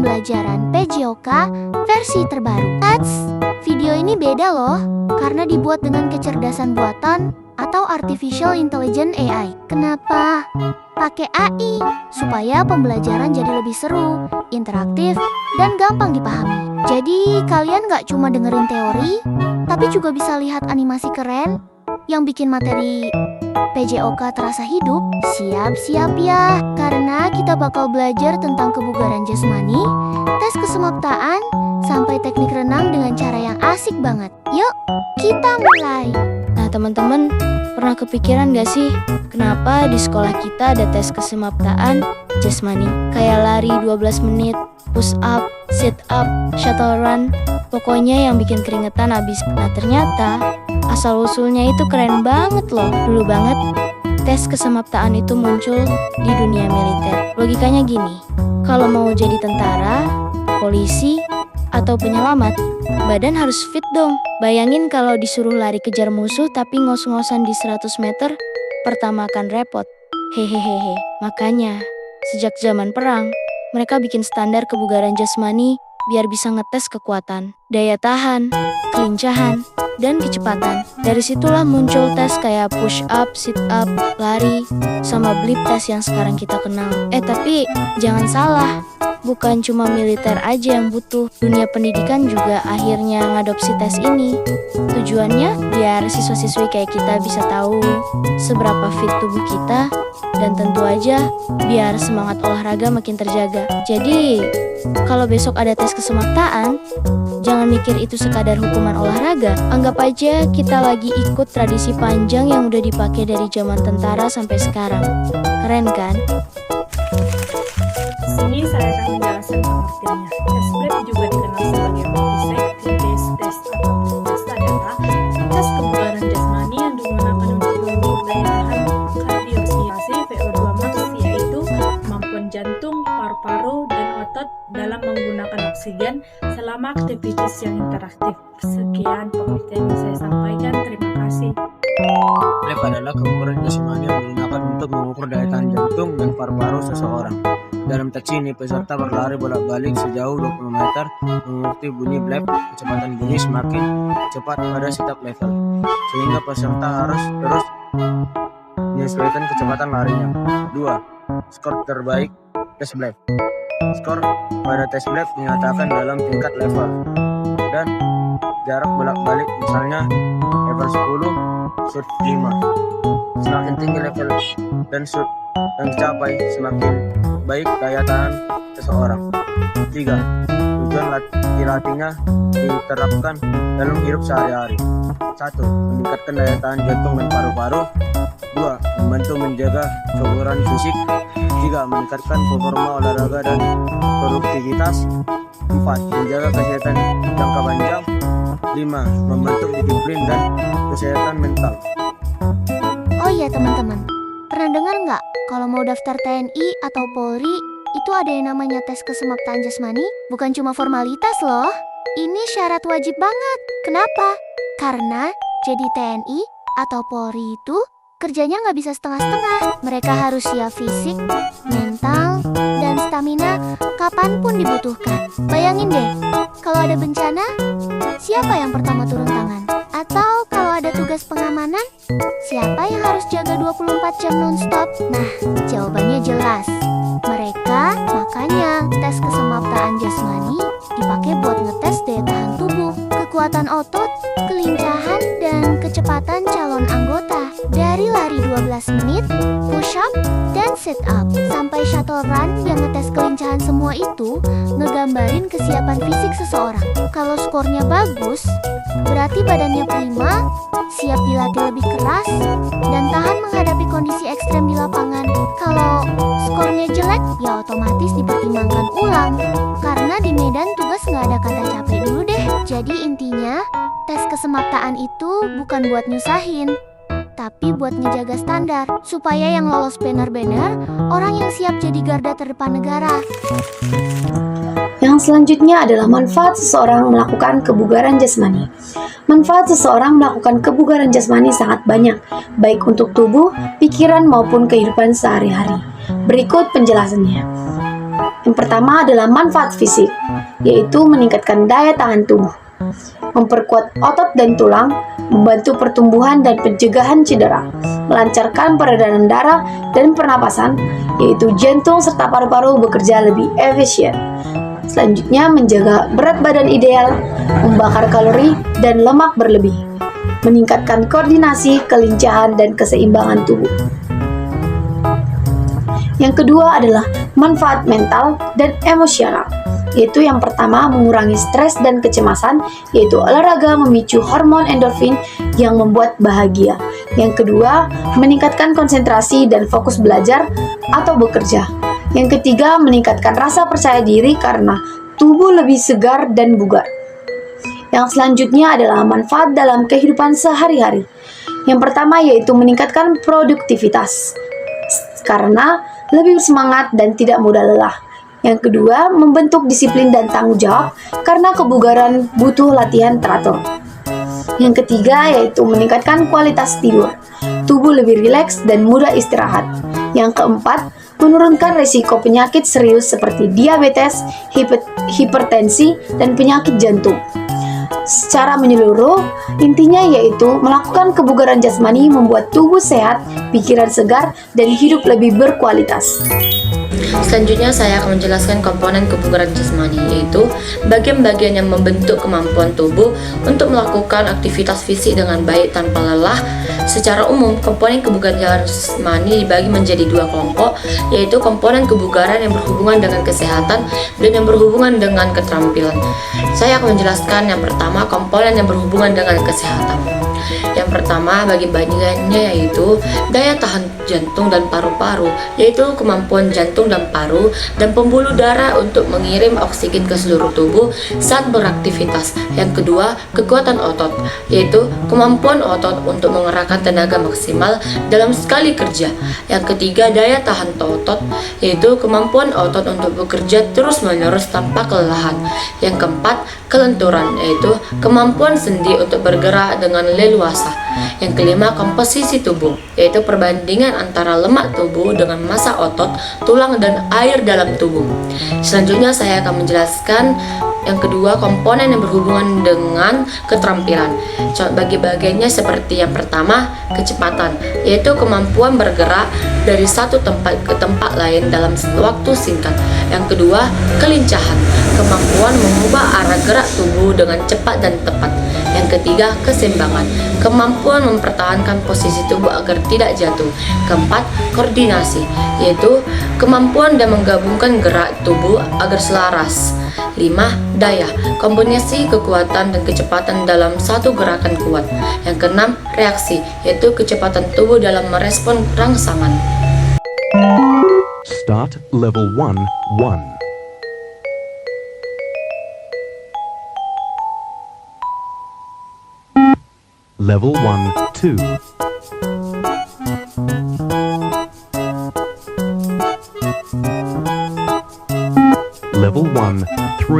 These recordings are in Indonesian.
pembelajaran PJOK versi terbaru. Video ini beda loh, karena dibuat dengan kecerdasan buatan atau Artificial Intelligence AI. Kenapa pakai AI? Supaya pembelajaran jadi lebih seru, interaktif, dan gampang dipahami. Jadi kalian gak cuma dengerin teori, tapi juga bisa lihat animasi keren yang bikin materi PJOK terasa hidup. Siap-siap ya, karena kita bakal belajar tentang kebugaran jasmani, tes kesemaptaan, sampai teknik renang dengan cara yang asik banget. Yuk, kita mulai. Nah teman-teman, pernah kepikiran gak sih kenapa di sekolah kita ada tes kesemaptaan jasmani? Kayak lari 12 menit, push up, sit up, shuttle run, pokoknya yang bikin keringetan abis. Nah ternyata asal-usulnya itu keren banget loh. Dulu banget tes kesemaptaan itu muncul di dunia militer. Logikanya gini, kalau mau jadi tentara, polisi, atau penyelamat, badan harus fit dong. Bayangin kalau disuruh lari kejar musuh tapi ngos-ngosan di 100 meter, pertama akan repot. Hehehehe. Makanya, sejak zaman perang, mereka bikin standar kebugaran jasmani biar bisa ngetes kekuatan, daya tahan, kelincahan, dan kecepatan. Dari situlah muncul tes kayak push up, sit up, lari, sama blip tes yang sekarang kita kenal. Tapi jangan salah, bukan cuma militer aja yang butuh. Dunia pendidikan juga akhirnya ngadopsi tes ini. Tujuannya biar siswa-siswi kayak kita bisa tahu seberapa fit tubuh kita, dan tentu aja biar semangat olahraga makin terjaga. Jadi, kalau besok ada tes kesemaptaan, jangan mikir itu sekadar hukuman olahraga. Anggap aja kita lagi ikut tradisi panjang yang udah dipakai dari zaman tentara sampai sekarang. Keren kan? Sini saya akan menjelaskan pengertiannya. Tes BLEP juga dikenal sebagai multi-site test atau tes data, tes kebugaran jasmani yang digunakan untuk mengukur daya tahan kardiospirasi VO2 max, yaitu kemampuan jantung, paru-paru, dan otot dalam menggunakan oksigen selama aktivitas yang interaktif. Sekian pengertian yang saya sampaikan. Terima kasih. BLEP adalah kebugaran jasmani yang digunakan untuk mengukur daya tahan jantung dan paru-paru seseorang. Dalam tes ini, peserta berlari bolak-balik sejauh 20 meter mengikuti bunyi BLEP. Kecepatan bunyi semakin cepat pada setiap level, sehingga peserta harus terus menyesuaikan kecepatan larinya. 2. Skor terbaik tes BLEP. Skor pada tes BLEP dinyatakan dalam tingkat level dan jarak bolak-balik, misalnya level 10, shoot 5. Semakin tinggi level dan shoot yang dicapai, semakin baik daya tahan seseorang. 3. Tujuan latihnya diterapkan dalam hidup sehari-hari. 1. Meningkatkan daya tahan jantung dan paru-paru. 2. Membantu menjaga kebugaran fisik. 3. Meningkatkan performa olahraga dan produktivitas. 4. Menjaga kesehatan jangka panjang. 5. Membantu disiplin dan kesehatan mental. Oh iya teman-teman, pernah dengar nggak kalau mau daftar TNI atau Polri, itu ada yang namanya tes kesemaptaan jasmani? Bukan cuma formalitas loh, ini syarat wajib banget. Kenapa? Karena jadi TNI atau Polri itu kerjanya nggak bisa setengah-setengah. Mereka harus siap fisik, mental, dan stamina kapanpun dibutuhkan. Bayangin deh, kalau ada bencana, siapa yang pertama turun tangan? Atau kalau ada tugas pengamanan, siapa yang harus jaga 24 jam non-stop? Nah, jawabannya jelas. Mereka, makanya tes kesemaptaan jasmani dipakai buat ngetes daya tahan tubuh, kekuatan otot, kelincahan, dan kecepatan calon anggota. Dari lari 12 menit, push up, dan sit up, sampai shuttle run yang ngetes kelincahan, semua itu ngegambarin kesiapan fisik seseorang. Kalau skornya bagus, berarti badannya prima, siap dilatih lebih keras, dan tahan menghadapi kondisi ekstrem di lapangan. Kalau skornya jelek, ya otomatis dipertimbangkan ulang. Karena di medan tugas nggak ada kata capek dulu deh. Jadi intinya, tes kesemaptaan itu bukan buat nyusahin, tapi buat ngejaga standar, supaya yang lolos benar-benar orang yang siap jadi garda terdepan negara. Yang selanjutnya adalah manfaat seseorang melakukan kebugaran jasmani. Manfaat seseorang melakukan kebugaran jasmani sangat banyak, baik untuk tubuh, pikiran, maupun kehidupan sehari-hari. Berikut penjelasannya. Yang pertama adalah manfaat fisik, yaitu meningkatkan daya tahan tubuh, memperkuat otot dan tulang, membantu pertumbuhan dan pencegahan cedera, melancarkan peredaran darah dan pernapasan, yaitu jantung serta paru-paru bekerja lebih efisien. Selanjutnya, menjaga berat badan ideal, membakar kalori dan lemak berlebih, meningkatkan koordinasi, kelincahan, dan keseimbangan tubuh. Yang kedua adalah manfaat mental dan emosional, yaitu yang pertama mengurangi stres dan kecemasan, yaitu olahraga memicu hormon endorfin yang membuat bahagia. Yang kedua, meningkatkan konsentrasi dan fokus belajar atau bekerja. Yang ketiga, meningkatkan rasa percaya diri karena tubuh lebih segar dan bugar. Yang selanjutnya adalah manfaat dalam kehidupan sehari-hari. Yang pertama yaitu meningkatkan produktivitas karena lebih semangat dan tidak mudah lelah. Yang kedua, membentuk disiplin dan tanggung jawab karena kebugaran butuh latihan teratur. Yang ketiga yaitu meningkatkan kualitas tidur. Tubuh lebih rileks dan mudah istirahat. Yang keempat, menurunkan risiko penyakit serius seperti diabetes, hipertensi, dan penyakit jantung. Secara menyeluruh, intinya yaitu melakukan kebugaran jasmani membuat tubuh sehat, pikiran segar, dan hidup lebih berkualitas. Selanjutnya saya akan menjelaskan komponen kebugaran jasmani, yaitu bagian-bagian yang membentuk kemampuan tubuh untuk melakukan aktivitas fisik dengan baik tanpa lelah. Secara umum, komponen kebugaran jasmani dibagi menjadi dua kelompok, yaitu komponen kebugaran yang berhubungan dengan kesehatan dan yang berhubungan dengan keterampilan. Saya akan menjelaskan yang pertama, komponen yang berhubungan dengan kesehatan. Yang pertama bagi bagiannya yaitu daya tahan jantung dan paru-paru, yaitu kemampuan jantung dan paru dan pembuluh darah untuk mengirim oksigen ke seluruh tubuh saat beraktivitas. Yang kedua, kekuatan otot, yaitu kemampuan otot untuk mengerahkan tenaga maksimal dalam sekali kerja. Yang ketiga, daya tahan otot, yaitu kemampuan otot untuk bekerja terus-menerus tanpa kelelahan. Yang keempat, kelenturan, yaitu kemampuan sendi untuk bergerak dengan leluasa. Yang kelima, komposisi tubuh, yaitu perbandingan antara lemak tubuh dengan massa otot, tulang, dan air dalam tubuh. Selanjutnya saya akan menjelaskan yang kedua, komponen yang berhubungan dengan keterampilan. Bagi bagiannya seperti yang pertama, kecepatan, yaitu kemampuan bergerak dari satu tempat ke tempat lain dalam waktu singkat. Yang kedua, kelincahan, kemampuan mengubah arah gerak tubuh dengan cepat dan tepat. Yang ketiga, keseimbangan, kemampuan mempertahankan posisi tubuh agar tidak jatuh. Keempat, koordinasi, yaitu kemampuan dan menggabungkan gerak tubuh agar selaras. 5. Daya, kombinasi kekuatan dan kecepatan dalam satu gerakan kuat. Yang keenam, reaksi, yaitu kecepatan tubuh dalam merespon rangsangan. Start level 1, 1. Level 1, 2. Level 1, 3.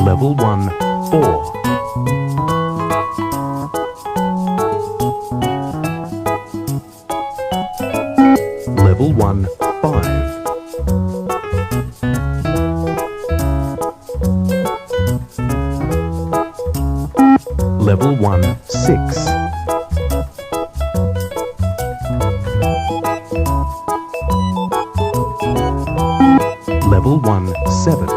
Level 1, 4. Level 1, 5. Level 1, 6. Level 1, 7.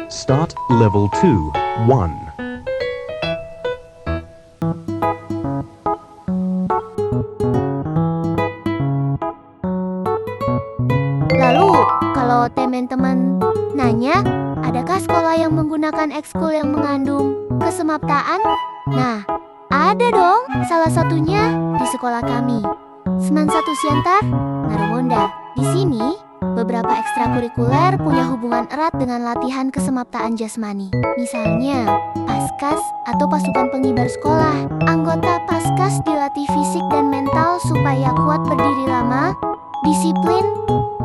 Start level 2, 1. Lalu, kalau teman-teman nanya, adakah sekolah yang menggunakan ekskul yang mengandung kesemaptaan? Nah, ada dong, salah satunya di sekolah kami, Seman 1 Siantar, Narumonda. Di sini, beberapa ekstrakurikuler punya hubungan erat dengan latihan kesemaptaan jasmani. Misalnya, Paskas atau pasukan pengibar sekolah. Anggota Paskas dilatih fisik dan mental supaya kuat berdiri lama, disiplin,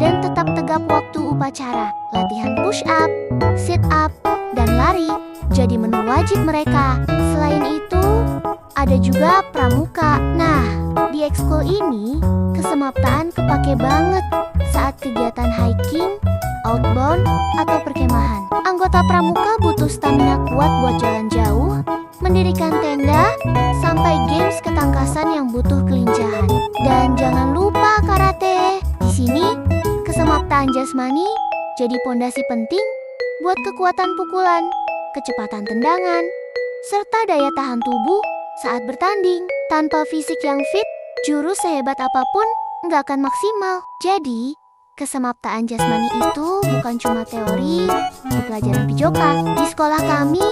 dan tetap tegap waktu upacara, latihan push up, sit up, dan lari jadi menu wajib mereka. Selain itu, ada juga pramuka. Nah, di ekskul ini, kesemaptaan kepake banget saat kegiatan hiking, outbound, atau perkemahan. Anggota pramuka butuh stamina kuat buat jalan jauh, mendirikan tenda, sampai games ketangkasan yang butuh kelincahan. Dan jangan lupa karate. Di sini, kesemaptaan jasmani jadi pondasi penting buat kekuatan pukulan, kecepatan tendangan, serta daya tahan tubuh saat bertanding. Tanpa fisik yang fit, jurus sehebat apapun nggak akan maksimal. Jadi, kesemaptaan jasmani itu bukan cuma teori di pelajaran Pijoka. Di sekolah kami,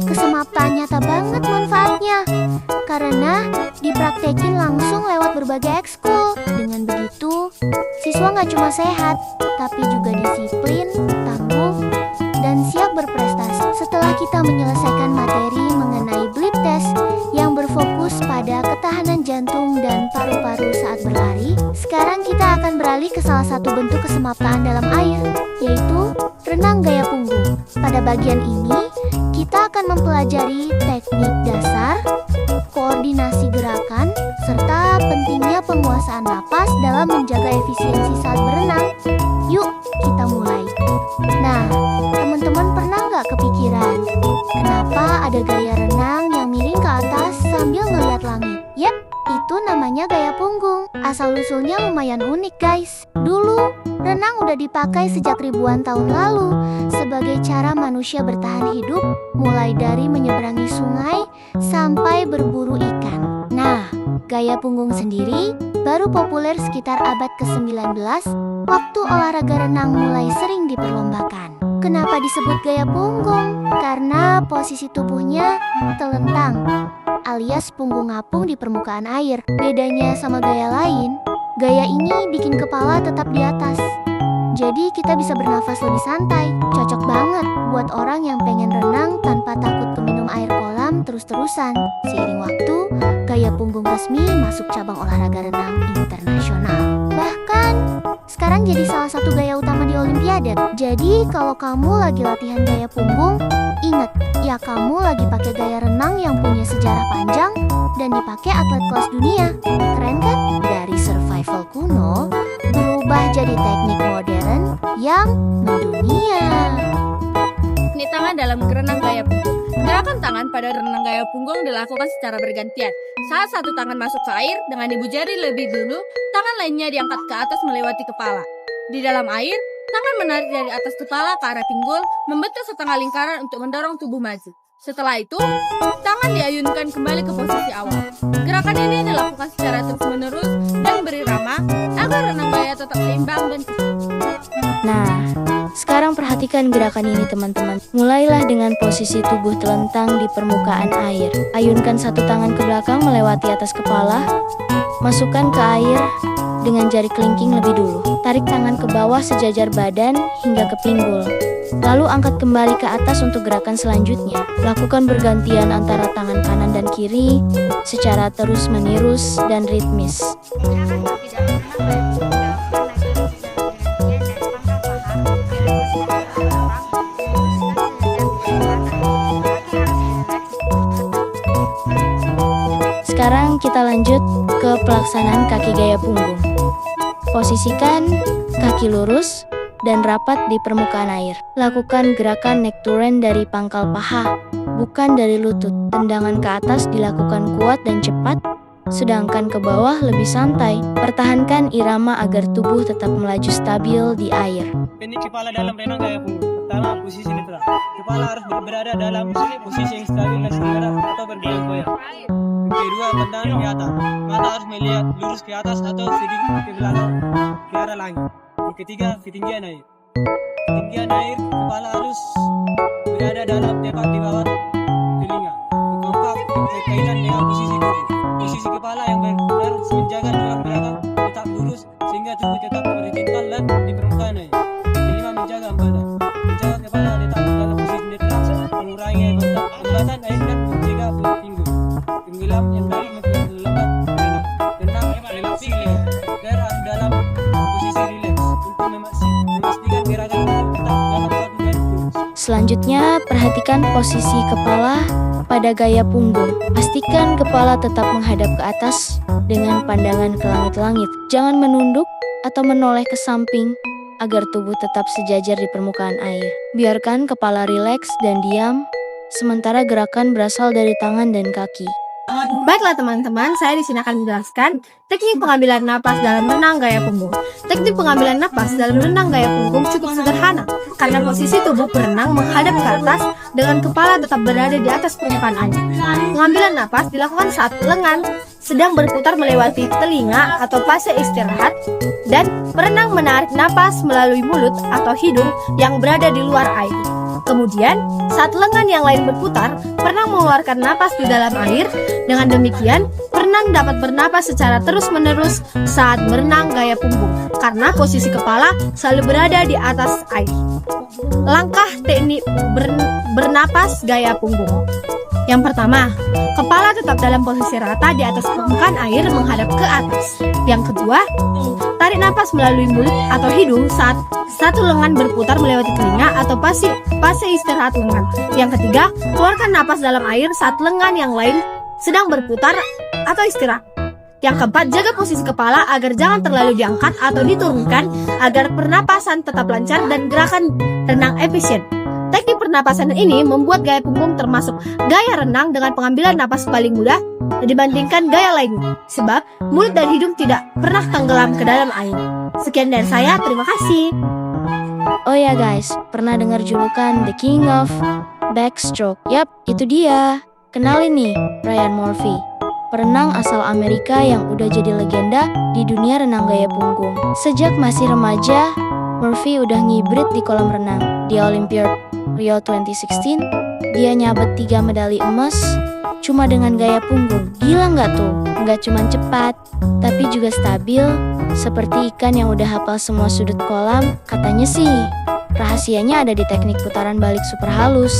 kesemaptaan nyata banget manfaatnya. Karena dipraktekin langsung lewat berbagai ekskul. Dengan begitu, siswa nggak cuma sehat, tapi juga disiplin, tangguh, dan siap berprestasi. Setelah kita menyelesaikan materi mengenai blip test yang berfokus pada ketahanan jantung dan paru-paru saat berlari, sekarang kita akan beralih ke salah satu bentuk kesemaptaan dalam air, yaitu renang gaya punggung. Pada bagian ini, kita akan mempelajari teknik dasar, koordinasi gerakan, serta pentingnya penguasaan napas dalam menjaga efisiensi saat berenang. Yuk, kita mulai. Nah, teman-teman pernah nggak kepikiran kenapa ada gaya renang yang miring ke atas sambil ngeliat langit? Yep, itu namanya gaya punggung. Asal-usulnya lumayan unik, guys. Dulu, renang udah dipakai sejak ribuan tahun lalu sebagai cara manusia bertahan hidup, mulai dari menyeberangi sungai sampai berburu ikan. Nah, gaya punggung sendiri baru populer sekitar abad ke-19 waktu olahraga renang mulai sering diperlombakan. Kenapa disebut gaya punggung? Karena posisi tubuhnya telentang, alias punggung ngapung di permukaan air. Bedanya sama gaya lain, gaya ini bikin kepala tetap di atas. Jadi kita bisa bernafas lebih santai. Cocok banget buat orang yang pengen renang tanpa takut keminum air kolam terus-terusan. Seiring waktu, gaya punggung resmi masuk cabang olahraga renang internasional. Bahkan, sekarang jadi salah satu gaya utama di Olimpiade. Jadi kalau kamu lagi latihan gaya punggung, ingat, ya kamu lagi pakai gaya renang yang punya sejarah panjang dan dipakai atlet kelas dunia. Keren kan? Dari survival kuno berubah jadi teknik modern yang mendunia. Teknik tangan dalam renang gaya punggung. Gerakan tangan pada renang gaya punggung dilakukan secara bergantian. Saat satu tangan masuk ke air dengan ibu jari lebih dulu, tangan lainnya diangkat ke atas melewati kepala. Di dalam air, tangan menarik dari atas kepala ke arah pinggul, membentuk setengah lingkaran untuk mendorong tubuh maju. Setelah itu, tangan diayunkan kembali ke posisi awal. Gerakan ini dilakukan secara terus-menerus dan berirama agar renang gaya tetap seimbang dan Nah, sekarang perhatikan gerakan ini teman-teman. Mulailah dengan posisi tubuh telentang di permukaan air. Ayunkan satu tangan ke belakang melewati atas kepala. Masukkan ke air dengan jari kelingking lebih dulu. Tarik tangan ke bawah sejajar badan hingga ke pinggul. Lalu angkat kembali ke atas untuk gerakan selanjutnya. Lakukan bergantian antara tangan kanan dan kiri secara terus-menerus dan ritmis. Sekarang kita lanjut ke pelaksanaan kaki gaya punggung. Posisikan kaki lurus dan rapat di permukaan air. Lakukan gerakan neck to rend dari pangkal paha, bukan dari lutut. Tendangan ke atas dilakukan kuat dan cepat, sedangkan ke bawah lebih santai. Pertahankan irama agar tubuh tetap melaju stabil di air. Teknik kepala dalam renang gaya punggung. Pertama, posisi netral. Kepala harus berada dalam posisi yang stabil dan segera atau bergoyang-goyang. Kedua, pandangan ke atas. Mata harus melihat lurus ke atas atau sedikit ke belakang ke arah langit. Yang ketiga, ketinggian air. Ketinggian air, kepala harus berada dalam tepat di bawah telinga. Keempat, berkaitan dengan posisi tubuh. Posisi kepala yang benar menjaga tulang belakang tetap lurus sehingga tubuh tetap vertikal dan di permukaan air. Kelima, menjaga badan. Menjaga kepala tetap dalam posisi netral, mengurangi hembatan air dan menjaga pinggul. Tenggelam yang baik memperlambat renang. Tenang, relaksi leher. Agar dalam posisi rileks untuk memastikan gerakan Selanjutnya, perhatikan posisi kepala pada gaya punggung. Pastikan kepala tetap menghadap ke atas dengan pandangan ke langit-langit. Jangan menunduk atau menoleh ke samping agar tubuh tetap sejajar di permukaan air. Biarkan kepala rileks dan diam, sementara gerakan berasal dari tangan dan kaki. Baiklah teman-teman, saya di sini akan menjelaskan teknik pengambilan napas dalam renang gaya punggung. Teknik pengambilan napas dalam renang gaya punggung cukup sederhana, karena posisi tubuh berenang menghadap ke atas dengan kepala tetap berada di atas permukaan air. Pengambilan napas dilakukan saat lengan sedang berputar melewati telinga atau fase istirahat, dan perenang menarik napas melalui mulut atau hidung yang berada di luar air. Kemudian, saat lengan yang lain berputar, perenang mengeluarkan napas di dalam air. Dengan demikian, perenang dapat bernapas secara terus-menerus saat berenang gaya punggung, karena posisi kepala selalu berada di atas air. Langkah teknik bernapas gaya punggung. Yang pertama, kepala tetap dalam posisi rata di atas permukaan air menghadap ke atas. Yang kedua, tarik napas melalui mulut atau hidung saat satu lengan berputar melewati telinga atau fase istirahat lengan. Yang ketiga, keluarkan napas dalam air saat lengan yang lain sedang berputar atau istirahat. Yang keempat, jaga posisi kepala agar jangan terlalu diangkat atau diturunkan agar pernapasan tetap lancar dan gerakan renang efisien. Teknik pernapasan ini membuat gaya punggung termasuk gaya renang dengan pengambilan napas paling mudah dibandingkan gaya lainnya, sebab mulut dan hidung tidak pernah tenggelam ke dalam air. Sekian dari saya, terima kasih. Oh ya guys, pernah dengar julukan The King of Backstroke? Yap, itu dia. Kenalin nih, Ryan Murphy. Perenang asal Amerika yang udah jadi legenda di dunia renang gaya punggung. Sejak masih remaja, Murphy udah ngibrit di kolam renang. Di Olimpiade Rio 2016, dia nyabet 3 medali emas cuma dengan gaya punggung. Gila nggak tuh? Nggak cuma cepat, tapi juga stabil, seperti ikan yang udah hafal semua sudut kolam. Katanya sih, rahasianya ada di teknik putaran balik super halus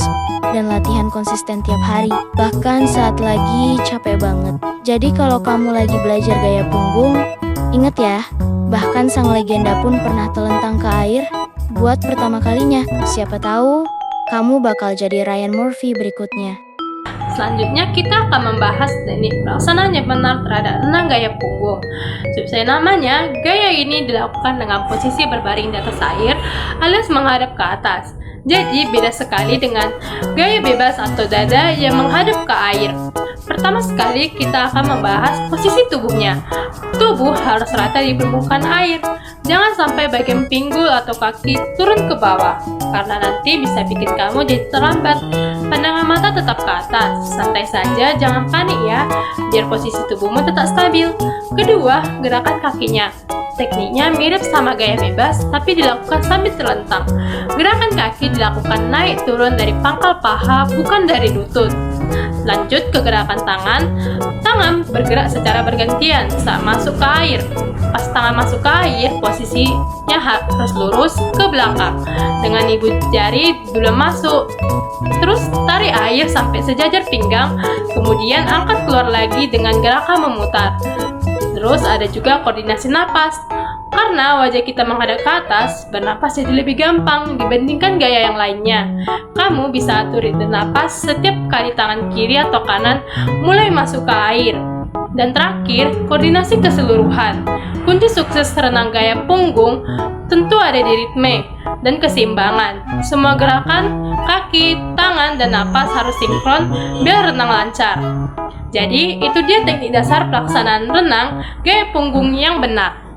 dan latihan konsisten tiap hari, bahkan saat lagi capek banget. Jadi kalau kamu lagi belajar gaya punggung, inget ya, bahkan sang legenda pun pernah telentang ke air buat pertama kalinya. Siapa tahu kamu bakal jadi Ryan Murphy berikutnya. Selanjutnya kita akan membahas teknik pelaksanaan yang benar terhadap renang gaya punggung. Sesuai namanya, gaya ini dilakukan dengan posisi berbaring di atas air alias menghadap ke atas. Jadi beda sekali dengan gaya bebas atau dada yang menghadap ke air. Pertama sekali kita akan membahas posisi tubuhnya. Tubuh harus rata di permukaan air. Jangan sampai bagian pinggul atau kaki turun ke bawah, karena nanti bisa bikin kamu jadi terlambat. Pandangan mata tetap ke atas. Santai saja, jangan panik ya, biar posisi tubuhmu tetap stabil. Kedua, gerakan kakinya. Tekniknya mirip sama gaya bebas, tapi dilakukan sambil terlentang. Gerakan kaki dilakukan naik turun dari pangkal paha, bukan dari lutut. Lanjut ke gerakan tangan. Tangan bergerak secara bergantian saat masuk ke air. Pas tangan masuk ke air, posisinya harus lurus ke belakang dengan ibu jari belum masuk. Terus tarik air sampai sejajar pinggang, kemudian angkat keluar lagi dengan gerakan memutar. Terus ada juga koordinasi napas. Karena wajah kita menghadap ke atas, bernapas jadi lebih gampang dibandingkan gaya yang lainnya. Kamu bisa atur ritme napas setiap kali tangan kiri atau kanan mulai masuk ke air. Dan terakhir, koordinasi keseluruhan. Kunci sukses renang gaya punggung tentu ada di ritme dan keseimbangan. Semua gerakan, kaki, tangan, dan napas harus sinkron biar renang lancar. Jadi, itu dia teknik dasar pelaksanaan renang gaya punggung yang benar.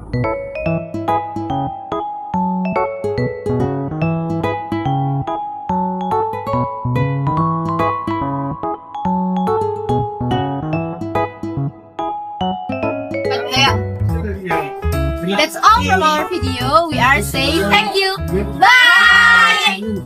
That's all from our video. We are saying thank you. Bye!